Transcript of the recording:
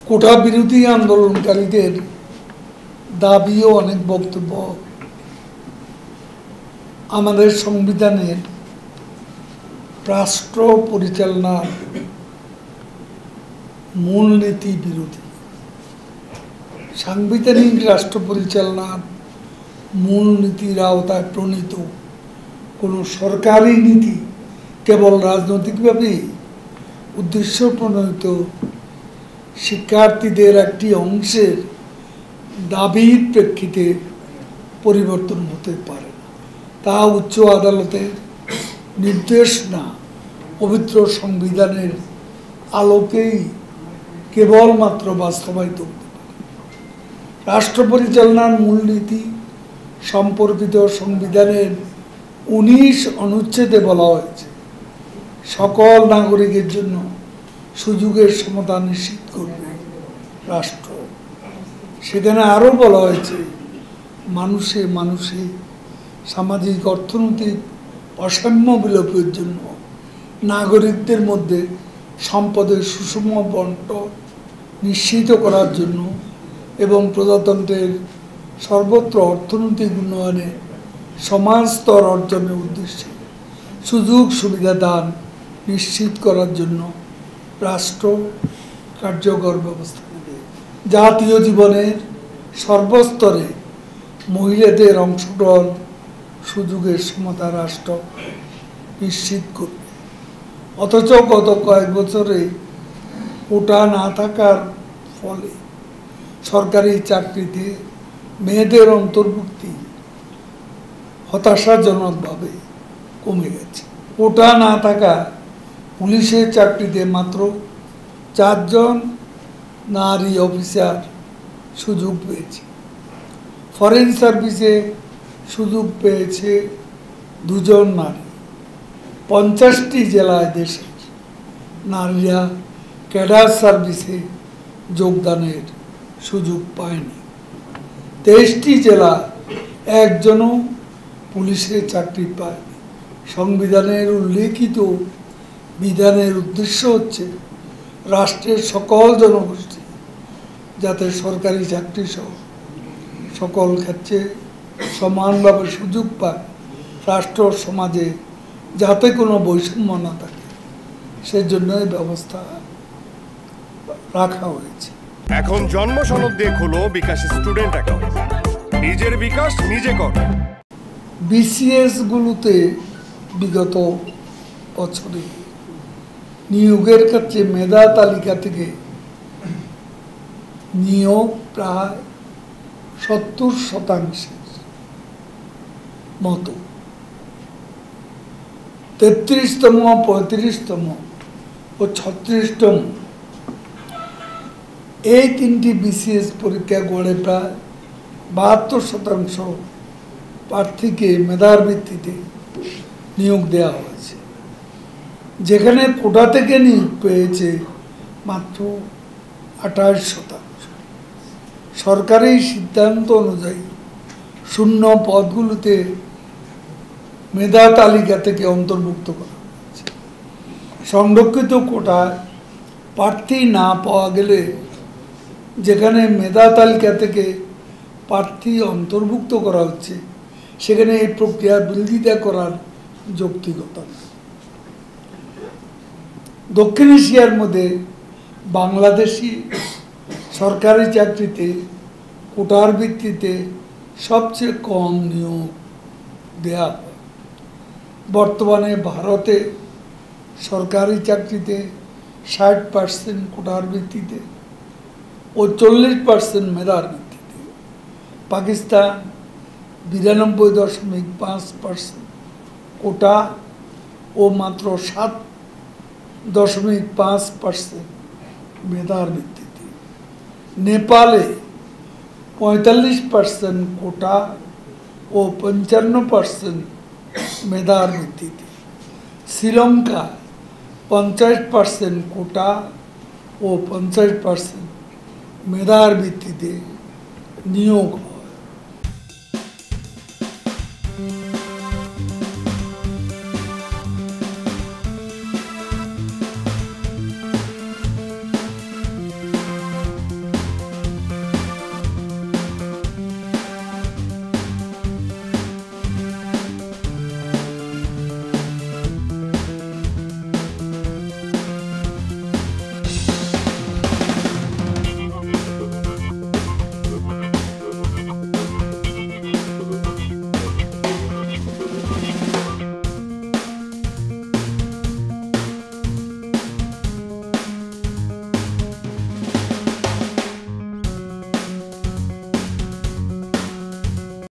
কোটা বিরোধী আন্দোলনকারীদের দাবি ও অনেক বক্তব্য আমাদের সংবিধানের রাষ্ট্র পরিচালনার মূলনীতি বিরোধী। সাংবিধানিক রাষ্ট্র পরিচালনার মূলনীতির আওতায় প্রণীত কোনো সরকারি নীতি কেবল রাজনৈতিকভাবে উদ্দেশ্য প্রণীত শিক্ষার্থীদের একটি অংশের দাবির প্রেক্ষিতে পরিবর্তন হতে পারে না। তা উচ্চ আদালতের নির্দেশ না, পবিত্র সংবিধানের আলোকেই কেবলমাত্র বাস্তবায়িত হতে পারে। রাষ্ট্র পরিচালনার মূলনীতি সম্পর্কিত সংবিধানের 19 অনুচ্ছেদে বলা হয়েছে, সকল নাগরিকের জন্য সুযোগের সমতা নিশ্চিত করবে রাষ্ট্র। সেখানে আরও বলা হয়েছে, মানুষে মানুষে সামাজিক অর্থনৈতিক অসাম্য বিলোপের জন্য নাগরিকদের মধ্যে সম্পদের সুষম বণ্টন নিশ্চিত করার জন্য এবং প্রজাতন্ত্রের সর্বত্র অর্থনৈতিক উন্নয়নে সমান স্তর অর্জনের উদ্দেশ্যে সুযোগ সুবিধা দান নিশ্চিত করার জন্য রাষ্ট্র কার্যকর ব্যবস্থা নেবে। জাতীয় জীবনের সর্বস্তরে মহিলাদের অংশগ্রহণ সুযোগের সমতা রাষ্ট্র নিশ্চিত করবে। অথচ গত কয়েক বছরে কোটা না থাকার ফলে সরকারি চাকরিতে মেয়েদের অন্তর্ভুক্তি হতাশাজনকভাবে কমে গেছে। কোটা না থাকা পুলিশের চাকরিতে মাত্র 4 জন নারী অফিসার সুযোগ পেয়েছে। ফরেন সার্ভিসে সুযোগ পেয়েছে 2 জন নারী। 50টি জেলায় দেশের নারীরা ক্যাডার সার্ভিসে যোগদানের সুযোগ পায়নি। 23টি জেলা একজনও পুলিশের চাকরি পায়নি। সংবিধানের উল্লেখিত বিধানের উদ্দেশ্য হচ্ছে রাষ্ট্রের সকল জনগোষ্ঠী যাতে সরকারি চাকরি সহ সকল ক্ষেত্রে সমানভাবে সুযোগ পায়, রাষ্ট্র সমাজে যাতে কোনো বৈষম্য না থাকে সেজন্য এই ব্যবস্থা রাখা হয়েছে। এখন জন্ম সনদ দিয়ে খোলো বিকাশ স্টুডেন্ট অ্যাকাউন্ট, নিজের বিকাশ নিজে কর। বিসিএস গুলোতে বিগত বছরে নিয়োগের ক্ষেত্রে মেধা তালিকা থেকে নিয়োগ প্রায় 70% মতো। 33তম, 35তম ও 36তম এই 3টি বিসিএস পরীক্ষা গড়ে প্রায় 72% প্রার্থীকে মেধার ভিত্তিতে নিয়োগ দেওয়া হয়েছে, যেখানে কোটা থেকে নিয়োগ পেয়েছে মাত্র 28%। সরকারি সিদ্ধান্ত অনুযায়ী শূন্য পদগুলোতে মেধা তালিকা থেকে অন্তর্ভুক্ত করা হয়েছে। সংরক্ষিত কোটায় প্রার্থী না পাওয়া গেলে যেখানে মেধা তালিকা থেকে প্রার্থী অন্তর্ভুক্ত করা হচ্ছে সেখানে এই প্রক্রিয়ার বিরোধিতা করার যৌক্তিকতা নেই। দক্ষিণ এশিয়ার মধ্যে বাংলাদেশি সরকারি চাকরিতে কোটার ভিত্তিতে সবচেয়ে কম নিয়োগ দেয়া হয়। বর্তমানে ভারতে সরকারি চাকরিতে 60% কোটার ভিত্তিতে ও 40% মেধার ভিত্তিতে। পাকিস্তান 92.5% কোটা ও মাত্র 7.5% মেধার ভিত্তিতে। নেপালে 45% কোটা ও 55% মেধার ভিত্তিতে। শ্রীলঙ্কা 50% কোটা ও 50% মেধার ভিত্তিতে নিয়োগ হয়।